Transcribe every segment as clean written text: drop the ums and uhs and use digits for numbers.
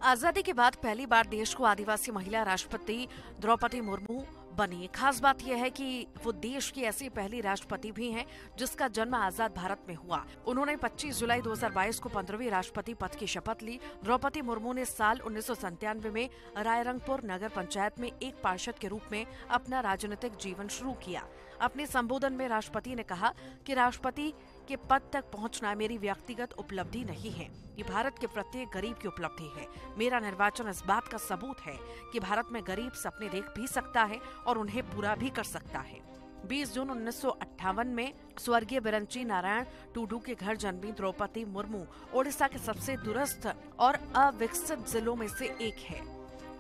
आजादी के बाद पहली बार देश को आदिवासी महिला राष्ट्रपति द्रौपदी मुर्मू बनी। खास बात यह है कि वो देश की ऐसी पहली राष्ट्रपति भी हैं जिसका जन्म आजाद भारत में हुआ। उन्होंने 25 जुलाई 2022 को 15वीं राष्ट्रपति पद की शपथ ली। द्रौपदी मुर्मू ने साल 1997 में रायरंगपुर नगर पंचायत में एक पार्षद के रूप में अपना राजनीतिक जीवन शुरू किया। अपने संबोधन में राष्ट्रपति ने कहा कि राष्ट्रपति के पद तक पहुंचना मेरी व्यक्तिगत उपलब्धि नहीं है, ये भारत के प्रत्येक गरीब की उपलब्धि है। मेरा निर्वाचन इस बात का सबूत है कि भारत में गरीब सपने देख भी सकता है और उन्हें पूरा भी कर सकता है। 20 जून 1958 में स्वर्गीय बिरंची नारायण टूडू के घर जन्मी द्रौपदी मुर्मू ओडिशा के सबसे दूरस्थ और अविकसित जिलों में से एक है।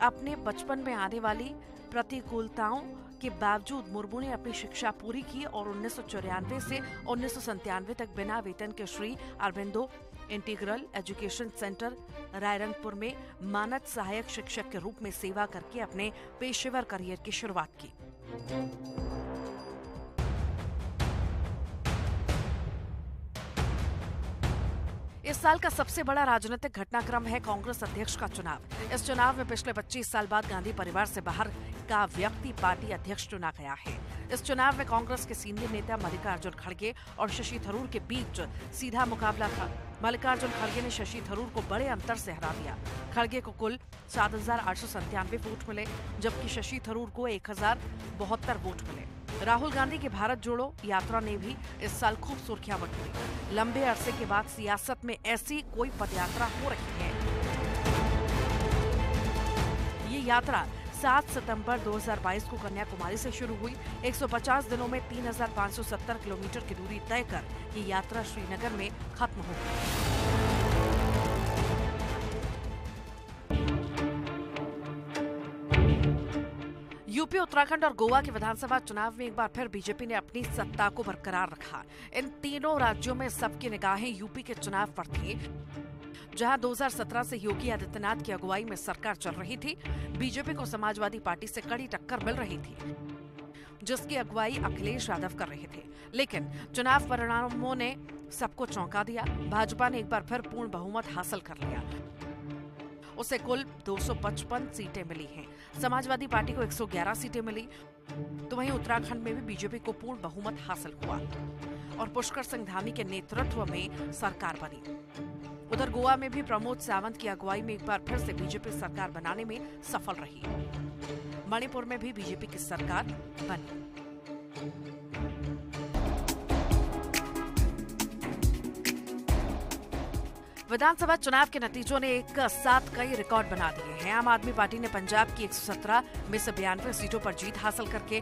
अपने बचपन में आने वाली प्रतिकूलताओं के बावजूद मुर्मू ने अपनी शिक्षा पूरी की और 1994 से 1997 तक बिना वेतन के Shri Aurobindo integral education centre Rairangpur में मानद सहायक शिक्षक के रूप में सेवा करके अपने पेशेवर करियर की शुरुआत की। इस साल का सबसे बड़ा राजनीतिक घटनाक्रम है कांग्रेस अध्यक्ष का चुनाव। इस चुनाव में पिछले 25 साल बाद गांधी परिवार से बाहर का व्यक्ति पार्टी अध्यक्ष चुना गया है। इस चुनाव में कांग्रेस के सीनियर नेता मल्लिकार्जुन खड़गे और शशि थरूर के बीच सीधा मुकाबला था। मल्लिकार्जुन खड़गे ने शशि थरूर को बड़े अंतर से हरा दिया। खड़गे को कुल 7,897 वोट मिले, जबकि शशि थरूर को 1,072 वोट मिले। राहुल गांधी की भारत जोड़ो यात्रा ने भी इस साल खूब सुर्खियां बटोरी। लंबे अरसे के बाद सियासत में ऐसी कोई पदयात्रा हो रही है। ये यात्रा 7 सितंबर 2022 को कन्याकुमारी से शुरू हुई। 150 दिनों में 3,570 किलोमीटर की दूरी तय कर ये यात्रा श्रीनगर में खत्म हो गई। यूपी, उत्तराखंड और गोवा के विधानसभा चुनाव में एक बार फिर बीजेपी ने अपनी सत्ता को बरकरार रखा। इन तीनों राज्यों में सबकी निगाहें यूपी के चुनाव पर थी, जहां 2017 से योगी आदित्यनाथ की अगुवाई में सरकार चल रही थी। बीजेपी को समाजवादी पार्टी से कड़ी टक्कर मिल रही थी, जिसकी अगुवाई अखिलेश यादव कर रहे थे। लेकिन चुनाव परिणामों ने सबको चौंका दिया। भाजपा ने एक बार फिर पूर्ण बहुमत हासिल कर लिया। उसे कुल 255 सीटें मिली हैं। समाजवादी पार्टी को 111 सीटें मिली। तो वहीं उत्तराखंड में भी बीजेपी को पूर्ण बहुमत हासिल हुआ और पुष्कर सिंह धामी के नेतृत्व में सरकार बनी। उधर गोवा में भी प्रमोद सावंत की अगुवाई में एक बार फिर से बीजेपी सरकार बनाने में सफल रही। मणिपुर में भी बीजेपी की सरकार बनी। विधानसभा चुनाव के नतीजों ने एक साथ कई रिकॉर्ड बना दिए हैं। आम आदमी पार्टी ने पंजाब की 117 में से 92 सीटों पर जीत हासिल करके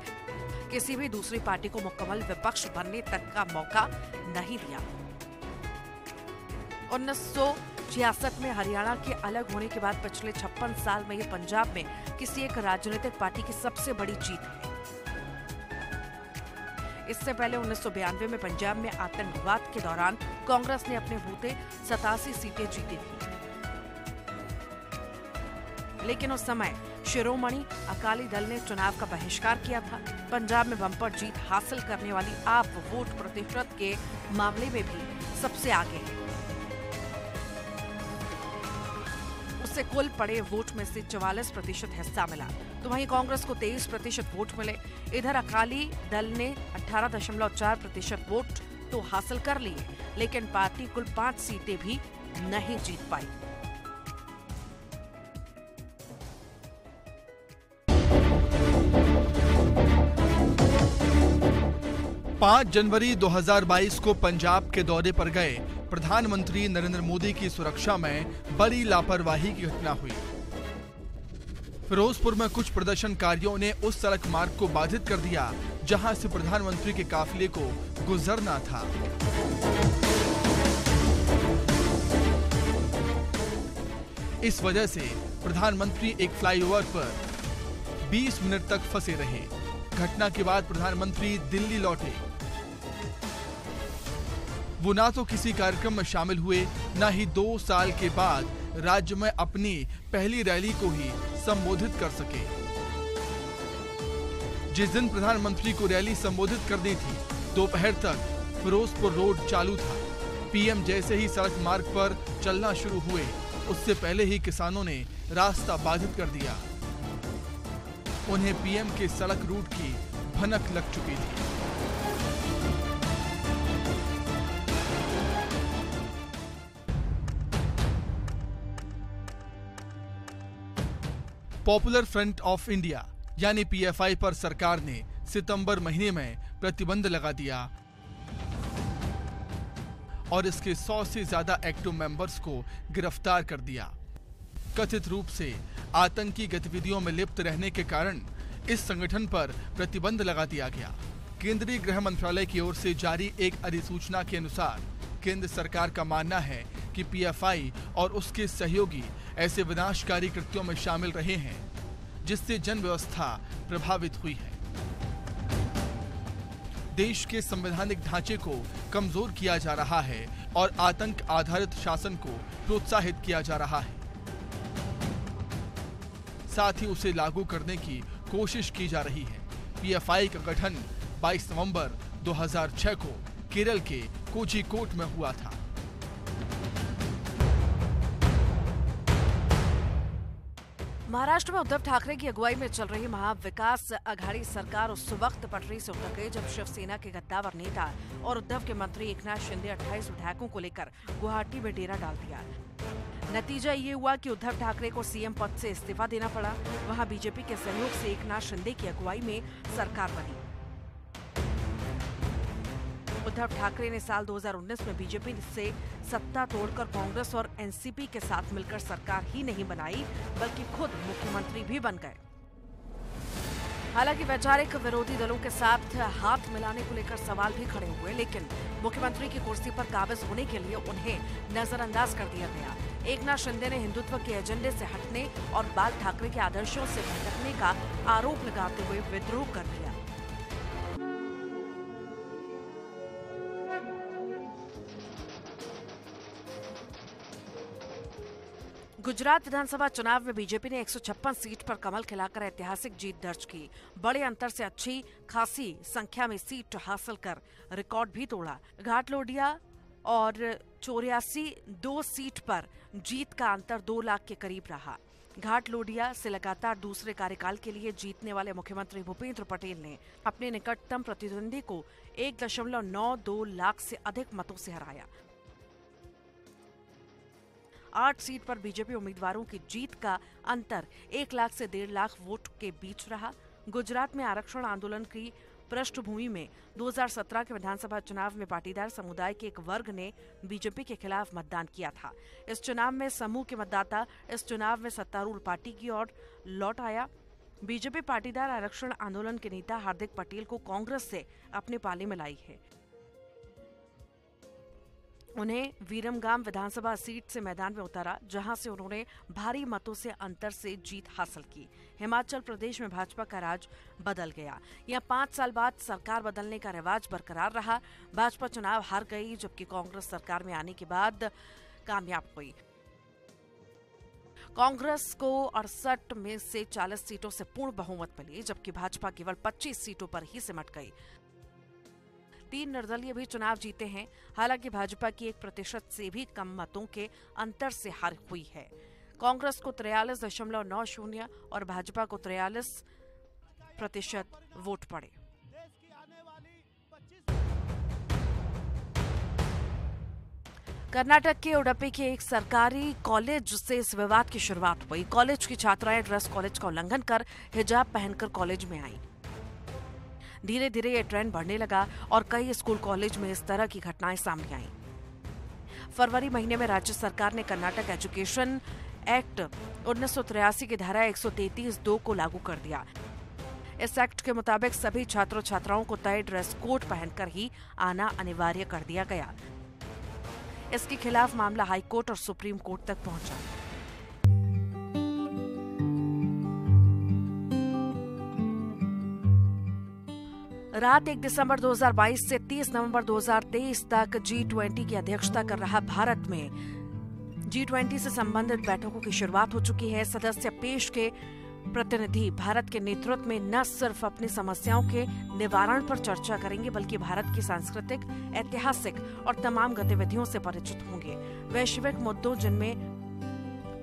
किसी भी दूसरी पार्टी को मुकम्मल विपक्ष बनने तक का मौका नहीं दिया। 1966 में हरियाणा के अलग होने के बाद पिछले 56 साल में ये पंजाब में किसी एक राजनीतिक पार्टी की सबसे बड़ी जीत है। इससे पहले 1992 में पंजाब में आतंकवाद के दौरान कांग्रेस ने अपने बूते 87 सीटें जीती थी, लेकिन उस समय शिरोमणि अकाली दल ने चुनाव का बहिष्कार किया था। पंजाब में बम्पर जीत हासिल करने वाली आप वोट प्रतिशत के मामले में भी सबसे आगे है। उससे कुल पड़े वोट में से 44% हिस्सा मिला, तो वहीं कांग्रेस को 23% वोट मिले। इधर अकाली दल ने 18.4% वोट तो हासिल कर लिए, लेकिन पार्टी कुल 5 सीटें भी नहीं जीत पाई। पाँच जनवरी 2022 को पंजाब के दौरे पर गए प्रधानमंत्री नरेंद्र मोदी की सुरक्षा में बड़ी लापरवाही की घटना हुई। फिरोजपुर में कुछ प्रदर्शनकारियों ने उस सड़क मार्ग को बाधित कर दिया जहां से प्रधानमंत्री के काफिले को गुजरना था। इस वजह से प्रधानमंत्री एक फ्लाईओवर पर 20 मिनट तक फंसे रहे। घटना के बाद प्रधानमंत्री दिल्ली लौटे। वो ना तो किसी कार्यक्रम में शामिल हुए, ना ही 2 साल के बाद राज्य में अपनी पहली रैली को ही संबोधित कर सके। जिस दिन प्रधानमंत्री को रैली संबोधित करनी थी, दोपहर तक फिरोजपुर रोड चालू था। पीएम जैसे ही सड़क मार्ग पर चलना शुरू हुए, उससे पहले ही किसानों ने रास्ता बाधित कर दिया। उन्हें पीएम के सड़क रूट की भनक लग चुकी थी। पॉपुलर फ्रंट ऑफ इंडिया यानी पीएफआई पर सरकार ने सितंबर महीने में प्रतिबंध लगा दिया और इसके 100 से ज्यादा एक्टिव मेंबर्स को गिरफ्तार कर दिया। कथित रूप से आतंकी गतिविधियों में लिप्त रहने के कारण इस संगठन पर प्रतिबंध लगा दिया गया। केंद्रीय गृह मंत्रालय की ओर से जारी एक अधिसूचना के अनुसार केंद्र सरकार का मानना है कि पीएफआई और उसके सहयोगी ऐसे विनाशकारी कृत्यों में शामिल रहे हैं जिससे जन व्यवस्था प्रभावित हुई है। देश के संवैधानिक ढांचे को कमजोर किया जा रहा है और आतंक आधारित शासन को प्रोत्साहित किया जा रहा है। साथ ही उसे लागू करने की कोशिश की जा रही है। पीएफआई का गठन 22 नवंबर 2006 को केरल के कोझिकोड में हुआ था। महाराष्ट्र में उद्धव ठाकरे की अगुवाई में चल रही महाविकास अघाड़ी सरकार उस वक्त पटरी से उतर गई जब शिवसेना के गद्दावर नेता और उद्धव के मंत्री एकनाथ शिंदे 28 विधायकों को लेकर गुवाहाटी में डेरा डाल दिया। नतीजा ये हुआ कि उद्धव ठाकरे को सीएम पद से इस्तीफा देना पड़ा। वहां बीजेपी के सहयोग से एकनाथ शिंदे की अगुवाई में सरकार बनी। उद्धव ठाकरे ने साल 2019 में बीजेपी से सत्ता तोड़कर कांग्रेस और एनसीपी के साथ मिलकर सरकार ही नहीं बनाई बल्कि खुद मुख्यमंत्री भी बन गए। हालांकि वैचारिक विरोधी दलों के साथ हाथ मिलाने को लेकर सवाल भी खड़े हुए, लेकिन मुख्यमंत्री की कुर्सी पर काबिज होने के लिए उन्हें नजरअंदाज कर दिया गया। एकनाथ शिंदे ने हिंदुत्व के एजेंडे से हटने और बाल ठाकरे के आदर्शों से भटकने का आरोप लगाते हुए विद्रोह कर दिया। गुजरात विधानसभा चुनाव में बीजेपी ने 156 सीट पर कमल खिलाकर ऐतिहासिक जीत दर्ज की। बड़े अंतर से अच्छी खासी संख्या में सीट हासिल कर रिकॉर्ड भी तोड़ा। घाटलोडिया और 84 दो सीट पर जीत का अंतर 2 लाख के करीब रहा। घाटलोडिया से लगातार दूसरे कार्यकाल के लिए जीतने वाले मुख्यमंत्री भूपेंद्र पटेल ने अपने निकटतम प्रतिद्वंदी को 1.92 लाख से अधिक मतों से हराया। 8 सीट पर बीजेपी उम्मीदवारों की जीत का अंतर 1 लाख से 1.5 लाख वोट के बीच रहा। गुजरात में आरक्षण आंदोलन की पृष्ठभूमि में 2017 के विधानसभा चुनाव में पाटीदार समुदाय के एक वर्ग ने बीजेपी के खिलाफ मतदान किया था। इस चुनाव में समूह के मतदाता इस चुनाव में सत्तारूढ़ पार्टी की ओर लौट आया। बीजेपी पाटीदार आरक्षण आंदोलन के नेता हार्दिक पटेल को कांग्रेस से अपने पाले में लाई है। उन्हें वीरमगाम विधानसभा सीट से मैदान में उतारा, जहां से उन्होंने भारी मतों से अंतर से जीत हासिल की। हिमाचल प्रदेश में भाजपा का राज बदल गया। यहां 5 साल बाद सरकार बदलने का रिवाज बरकरार रहा। भाजपा चुनाव हार गई, जबकि कांग्रेस सरकार में आने के बाद कामयाब हुई। कांग्रेस को 68 में से 40 सीटों से पूर्ण बहुमत मिली, जबकि भाजपा केवल 25 सीटों पर ही सिमट गई। 3 निर्दलीय भी चुनाव जीते हैं। हालांकि भाजपा की 1% से भी कम मतों के अंतर से हार हुई है। कांग्रेस को 43.90 और भाजपा को 43% वोट पड़े। कर्नाटक के उडुपी के एक सरकारी कॉलेज से इस विवाद की शुरुआत हुई। कॉलेज की छात्राएं ड्रेस कॉलेज का उल्लंघन कर हिजाब पहनकर कॉलेज में आईं। धीरे धीरे ये ट्रेंड बढ़ने लगा और कई स्कूल कॉलेज में इस तरह की घटनाएं सामने आईं। फरवरी महीने में राज्य सरकार ने कर्नाटक एजुकेशन एक्ट 1983 की धारा 133(2) को लागू कर दिया। इस एक्ट के मुताबिक सभी छात्रों छात्राओं को तय ड्रेस कोड पहनकर ही आना अनिवार्य कर दिया गया। इसके खिलाफ मामला हाई कोर्ट और सुप्रीम कोर्ट तक पहुंचा। रात 1 दिसंबर 2022 से 30 नवंबर 2023 तक G20 की अध्यक्षता कर रहा भारत में G20 से संबंधित बैठकों की शुरुआत हो चुकी है। सदस्य देश के प्रतिनिधि भारत के नेतृत्व में न सिर्फ अपनी समस्याओं के निवारण पर चर्चा करेंगे, बल्कि भारत की सांस्कृतिक, ऐतिहासिक और तमाम गतिविधियों से परिचित होंगे। वैश्विक मुद्दों जिनमें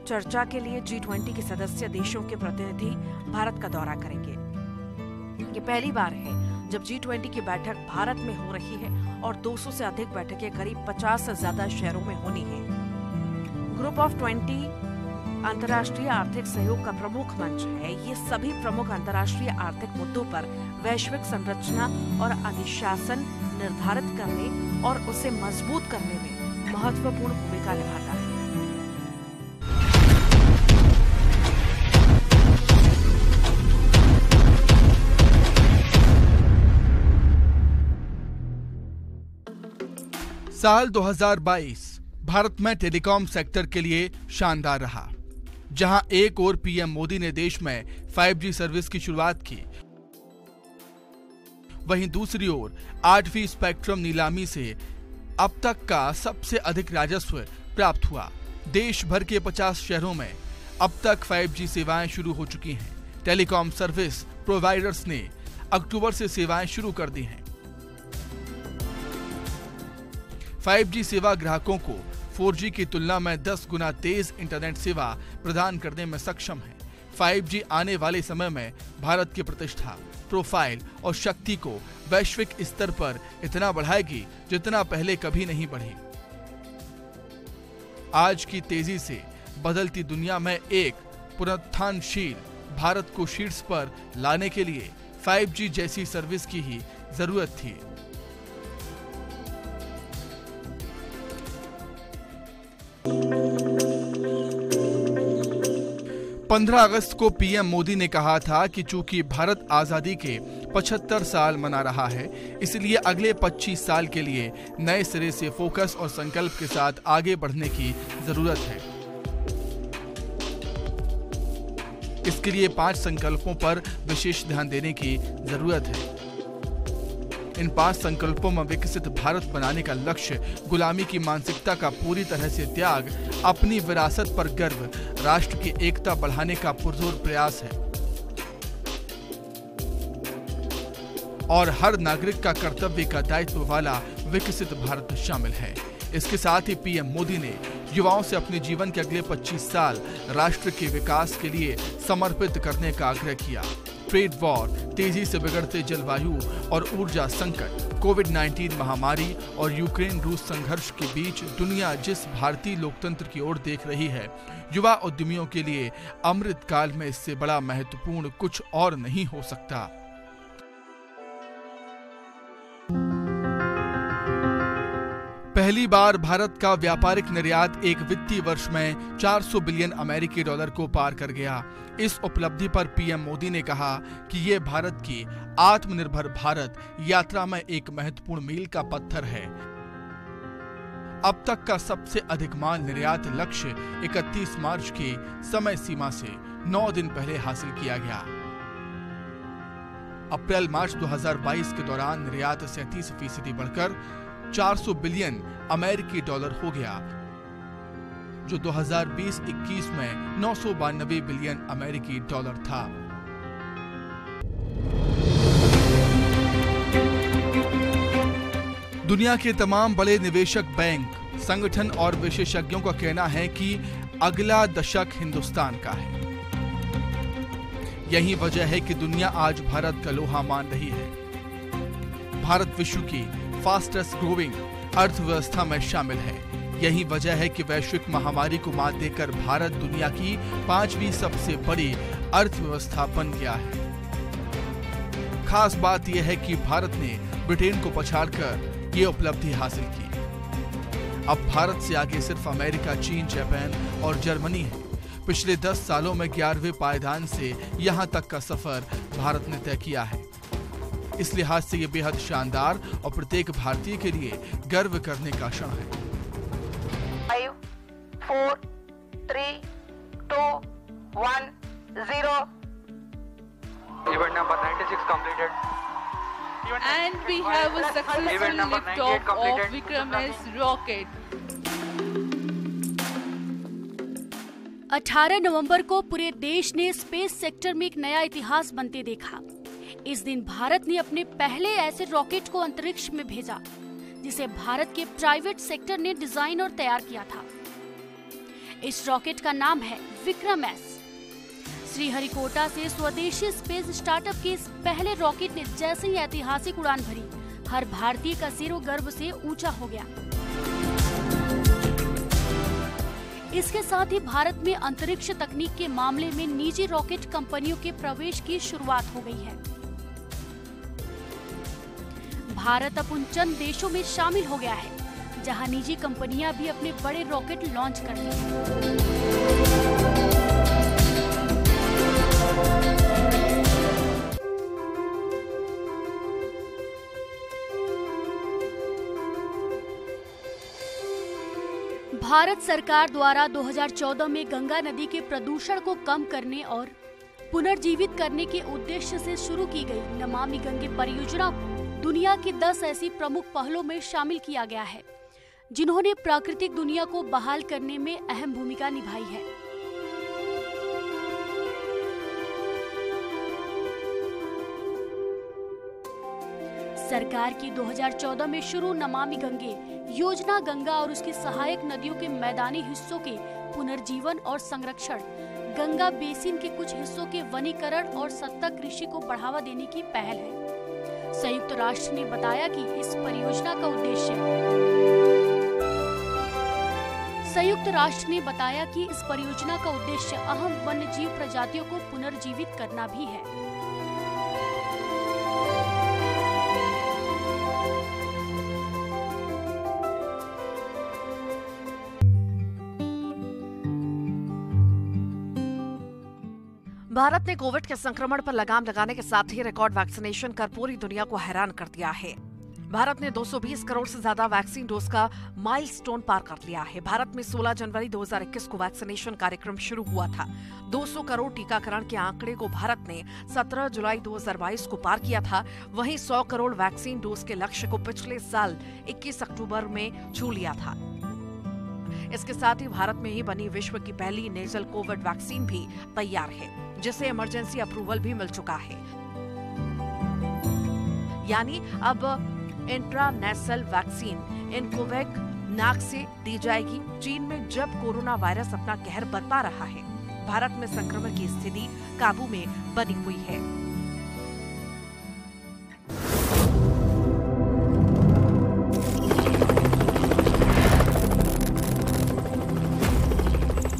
चर्चा के लिए G20 के सदस्य देशों के प्रतिनिधि भारत का दौरा करेंगे। ये पहली बार है जब G20 की बैठक भारत में हो रही है और 200 से अधिक बैठकें करीब 50 से ज्यादा शहरों में होनी है। ग्रुप ऑफ 20 अंतर्राष्ट्रीय आर्थिक सहयोग का प्रमुख मंच है। ये सभी प्रमुख अंतर्राष्ट्रीय आर्थिक मुद्दों पर वैश्विक संरचना और अधिशासन निर्धारित करने और उसे मजबूत करने में महत्वपूर्ण भूमिका निभाता है। साल 2022 भारत में टेलीकॉम सेक्टर के लिए शानदार रहा, जहां एक ओर पीएम मोदी ने देश में 5G सर्विस की शुरुआत की, वहीं दूसरी ओर 8वीं स्पेक्ट्रम नीलामी से अब तक का सबसे अधिक राजस्व प्राप्त हुआ। देश भर के 50 शहरों में अब तक 5G सेवाएं शुरू हो चुकी हैं। टेलीकॉम सर्विस प्रोवाइडर्स ने अक्टूबर से सेवाएं शुरू कर दी हैं। 5G सेवा ग्राहकों को 4G की तुलना में 10 गुना तेज इंटरनेट सेवा प्रदान करने में सक्षम है। 5G आने वाले समय में भारत की प्रतिष्ठा, प्रोफाइल और शक्ति को वैश्विक स्तर पर इतना बढ़ाएगी जितना पहले कभी नहीं बढ़ी। आज की तेजी से बदलती दुनिया में एक पुनरुत्थानशील भारत को शीर्ष पर लाने के लिए 5G जैसी सर्विस की ही जरूरत थी। 15 अगस्त को पीएम मोदी ने कहा था कि चूंकि भारत आजादी के 75 साल मना रहा है, इसलिए अगले 25 साल के लिए नए सिरे से फोकस और संकल्प के साथ आगे बढ़ने की जरूरत है। इसके लिए 5 संकल्पों पर विशेष ध्यान देने की जरूरत है। इन 5 संकल्पों में विकसित भारत बनाने का लक्ष्य, गुलामी की मानसिकता का पूरी तरह से त्याग, अपनी विरासत पर गर्व, राष्ट्र की एकता बढ़ाने का पुरजोर प्रयास है और हर नागरिक का कर्तव्य का दायित्व वाला विकसित भारत शामिल है। इसके साथ ही पीएम मोदी ने युवाओं से अपने जीवन के अगले 25 साल राष्ट्र के विकास के लिए समर्पित करने का आग्रह किया। ट्रेड वॉर, तेजी से बिगड़ते जलवायु और ऊर्जा संकट, कोविड-19 महामारी और यूक्रेन रूस संघर्ष के बीच दुनिया जिस भारतीय लोकतंत्र की ओर देख रही है, युवा उद्यमियों के लिए अमृत काल में इससे बड़ा महत्वपूर्ण कुछ और नहीं हो सकता। पहली बार भारत का व्यापारिक निर्यात एक वित्तीय वर्ष में 400 बिलियन अमेरिकी डॉलर को पार कर गया। इस उपलब्धि पर पीएम मोदी ने कहा कि ये भारत की आत्मनिर्भर भारत यात्रा में एक महत्वपूर्ण मील का पत्थर है। अब तक का सबसे अधिक माल निर्यात लक्ष्य 31 मार्च की समय सीमा से 9 दिन पहले हासिल किया गया। अप्रैल-मार्च 2022 के दौरान निर्यात 37% बढ़कर 400 बिलियन अमेरिकी डॉलर हो गया, जो 2020-21 में 992 बिलियन अमेरिकी डॉलर था। दुनिया के तमाम बड़े निवेशक, बैंक, संगठन और विशेषज्ञों का कहना है कि अगला दशक हिंदुस्तान का है। यही वजह है कि दुनिया आज भारत का लोहा मान रही है। भारत विश्व की फास्टेस्ट ग्रोइंग अर्थव्यवस्था में शामिल है। यही वजह है कि वैश्विक महामारी को मात देकर भारत दुनिया की 5वीं सबसे बड़ी अर्थव्यवस्था बन गया है। खास बात यह है कि भारत ने ब्रिटेन को पछाड़कर ये उपलब्धि हासिल की। अब भारत से आगे सिर्फ अमेरिका, चीन, जापान और जर्मनी है। पिछले 10 सालों में 11वें पायदान से यहां तक का सफर भारत ने तय किया है। इस लिहाज से ये बेहद शानदार और प्रत्येक भारतीय के लिए गर्व करने का क्षण है। 5, 4, 3, 2, 1, 0. Event number 96 completed. And we have a successful liftoff of Vikram S rocket. 18 नवंबर को पूरे देश ने स्पेस सेक्टर में एक नया इतिहास बनते देखा। इस दिन भारत ने अपने पहले ऐसे रॉकेट को अंतरिक्ष में भेजा, जिसे भारत के प्राइवेट सेक्टर ने डिजाइन और तैयार किया था। इस रॉकेट का नाम है विक्रम एस। श्रीहरिकोटा से स्वदेशी स्पेस स्टार्टअप के इस पहले रॉकेट ने जैसे ही ऐतिहासिक उड़ान भरी, हर भारतीय का सिर गर्व से ऊंचा हो गया। इसके साथ ही भारत में अंतरिक्ष तकनीक के मामले में निजी रॉकेट कंपनियों के प्रवेश की शुरुआत हो गई है। भारत अब उन चंद देशों में शामिल हो गया है जहां निजी कंपनियां भी अपने बड़े रॉकेट लॉन्च करती हैं। भारत सरकार द्वारा 2014 में गंगा नदी के प्रदूषण को कम करने और पुनर्जीवित करने के उद्देश्य से शुरू की गई नमामि गंगे परियोजना को दुनिया की 10 ऐसी प्रमुख पहलों में शामिल किया गया है, जिन्होंने प्राकृतिक दुनिया को बहाल करने में अहम भूमिका निभाई है। सरकार की 2014 में शुरू नमामि गंगे योजना गंगा और उसकी सहायक नदियों के मैदानी हिस्सों के पुनर्जीवन और संरक्षण, गंगा बेसिन के कुछ हिस्सों के वनीकरण और सतत कृषि को बढ़ावा देने की पहल है। संयुक्त राष्ट्र ने बताया कि इस परियोजना का उद्देश्य अहम वन्य जीव प्रजातियों को पुनर्जीवित करना भी है। भारत ने कोविड के संक्रमण पर लगाम लगाने के साथ ही रिकॉर्ड वैक्सीनेशन कर पूरी दुनिया को हैरान कर दिया है। भारत ने 220 करोड़ से ज्यादा वैक्सीन डोज का माइलस्टोन पार कर लिया है। भारत में 16 जनवरी 2021 को वैक्सीनेशन कार्यक्रम शुरू हुआ था। 200 करोड़ टीकाकरण के आंकड़े को भारत ने 17 जुलाई 2022 को पार किया था। वहीं 100 करोड़ वैक्सीन डोज के लक्ष्य को पिछले साल 21 अक्टूबर में छू लिया था। इसके साथ ही भारत में ही बनी विश्व की पहली नेजल कोविड वैक्सीन भी तैयार है, जिसे इमरजेंसी अप्रूवल भी मिल चुका है। यानी अब इंट्रानेशनल वैक्सीन इनकोवैक नाक से दी जाएगी। चीन में जब कोरोना वायरस अपना कहर बरपा रहा है, भारत में संक्रमण की स्थिति काबू में बनी हुई है।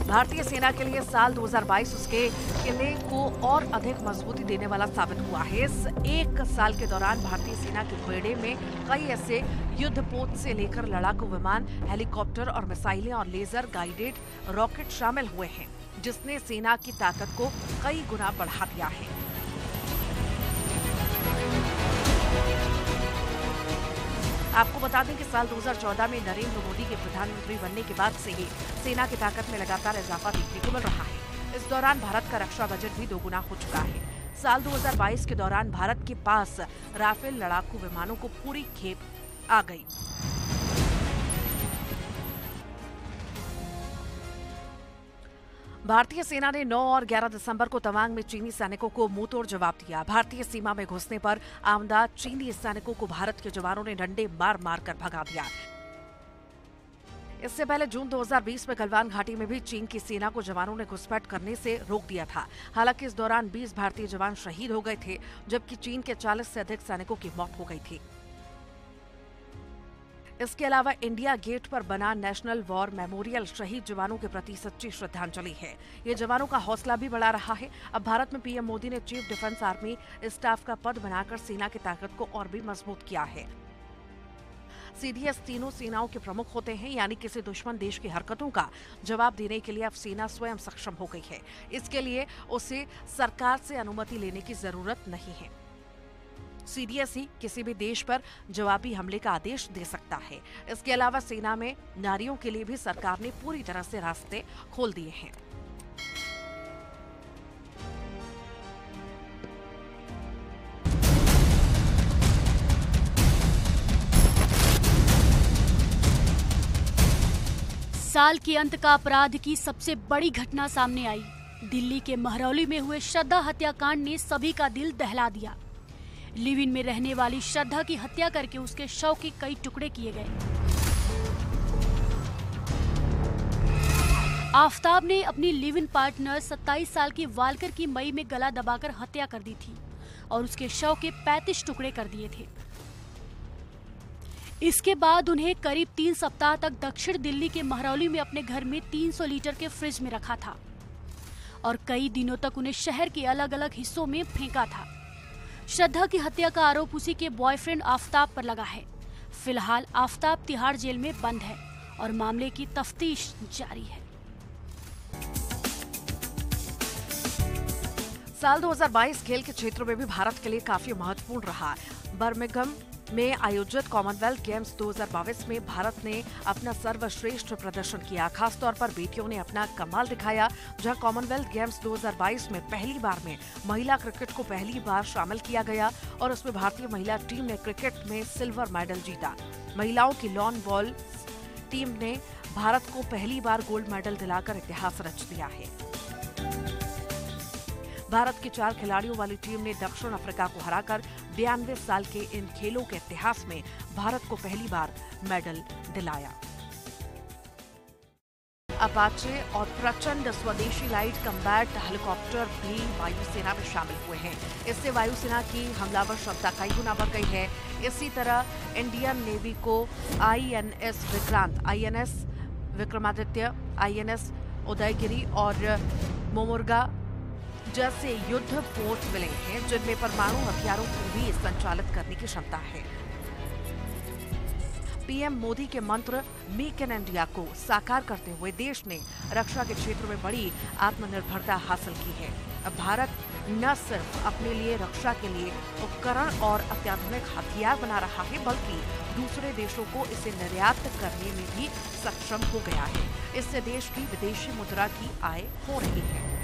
भारतीय सेना के लिए साल 2022 उसके किले को और अधिक मजबूती देने वाला साबित हुआ है। इस एक साल के दौरान भारतीय सेना के बेड़े में कई ऐसे युद्धपोत से लेकर लड़ाकू विमान, हेलीकॉप्टर और मिसाइलें और लेजर गाइडेड रॉकेट शामिल हुए हैं, जिसने सेना की ताकत को कई गुना बढ़ा दिया है। आपको बता दें कि साल 2014 में नरेंद्र मोदी के प्रधानमंत्री बनने के बाद से ही सेना की ताकत में लगातार इजाफा देखने को मिल रहा है। इस दौरान भारत का रक्षा बजट भी दोगुना हो चुका है। साल 2022 के दौरान भारत के पास राफेल लड़ाकू विमानों को पूरी खेप आ गई। भारतीय सेना ने 9 और 11 दिसंबर को तवांग में चीनी सैनिकों को मुंहतोड़ जवाब दिया। भारतीय सीमा में घुसने पर आमदा चीनी सैनिकों को भारत के जवानों ने डंडे मार मार कर भगा दिया। इससे पहले जून 2020 में गलवान घाटी में भी चीन की सेना को जवानों ने घुसपैठ करने से रोक दिया था। हालांकि इस दौरान 20 भारतीय जवान शहीद हो गए थे, जबकि चीन के 40 से अधिक सैनिकों की मौत हो गई थी। इसके अलावा इंडिया गेट पर बना नेशनल वॉर मेमोरियल शहीद जवानों के प्रति सच्ची श्रद्धांजलि है। ये जवानों का हौसला भी बढ़ा रहा है। अब भारत में पीएम मोदी ने चीफ डिफेंस आर्मी स्टाफ का पद बनाकर सेना की ताकत को और भी मजबूत किया है। सीडीएस तीनों सेनाओं के प्रमुख होते हैं, यानी किसी दुश्मन देश की हरकतों का जवाब देने के लिए अब सेना स्वयं सक्षम हो गई है। इसके लिए उसे सरकार से अनुमति लेने की जरूरत नहीं है। सीडीएस ही किसी भी देश पर जवाबी हमले का आदेश दे सकता है। इसके अलावा सेना में नारियों के लिए भी सरकार ने पूरी तरह से रास्ते खोल दिए हैं। साल के अंत का अपराध की सबसे बड़ी घटना सामने आई। दिल्ली के महरौली में हुए श्रद्धा हत्याकांड ने सभी का दिल दहला दिया। लिव इन में रहने वाली श्रद्धा की हत्या करके उसके शव के कई टुकड़े किए गए। आफताब ने अपनी लिव इन पार्टनर 27 साल की वालकर की मई में गला दबाकर हत्या कर दी थी और उसके शव के 35 टुकड़े कर दिए थे। इसके बाद उन्हें करीब 3 सप्ताह तक दक्षिण दिल्ली के महरौली में अपने घर में 300 लीटर के फ्रिज में रखा था और कई दिनों तक उन्हें शहर के अलग अलग हिस्सों में फेंका था। श्रद्धा की हत्या का आरोप उसी के बॉयफ्रेंड आफताब पर लगा है। फिलहाल आफताब तिहाड़ जेल में बंद है और मामले की तफ्तीश जारी है। साल 2022 खेल के क्षेत्र में भी भारत के लिए काफी महत्वपूर्ण रहा। बर्मिंघम में आयोजित कॉमनवेल्थ गेम्स 2022 में भारत ने अपना सर्वश्रेष्ठ प्रदर्शन किया। खासतौर पर बेटियों ने अपना कमाल दिखाया, जहां कॉमनवेल्थ गेम्स 2022 में पहली बार में महिला क्रिकेट को पहली बार शामिल किया गया और उसमें भारतीय महिला टीम ने क्रिकेट में सिल्वर मेडल जीता। महिलाओं की लॉन बॉल टीम ने भारत को पहली बार गोल्ड मेडल दिलाकर इतिहास रच दिया है। भारत की 4 खिलाड़ियों वाली टीम ने दक्षिण अफ्रीका को हराकर 92 साल के इन खेलों के इतिहास में भारत को पहली बार मेडल दिलाया। अपाचे और प्रचंड स्वदेशी लाइट कम्बैट हेलीकॉप्टर भी वायुसेना में शामिल हुए हैं। इससे वायुसेना की हमलावर क्षमता कई गुना बढ़ गई है। इसी तरह इंडियन नेवी को INS Vikrant, INS Vikramaditya, INS Udaygiri और मोमुर्गा जैसे युद्ध पोत मिले हैं, जिनमें परमाणु हथियारों को भी संचालित करने की क्षमता है। पीएम मोदी के मंत्र मेक इन इंडिया को साकार करते हुए देश ने रक्षा के क्षेत्र में बड़ी आत्मनिर्भरता हासिल की है। अब भारत न सिर्फ अपने लिए रक्षा के लिए उपकरण और अत्याधुनिक हथियार बना रहा है, बल्कि दूसरे देशों को इसे निर्यात करने में भी सक्षम हो गया है। इससे देश की विदेशी मुद्रा की आय हो रही है।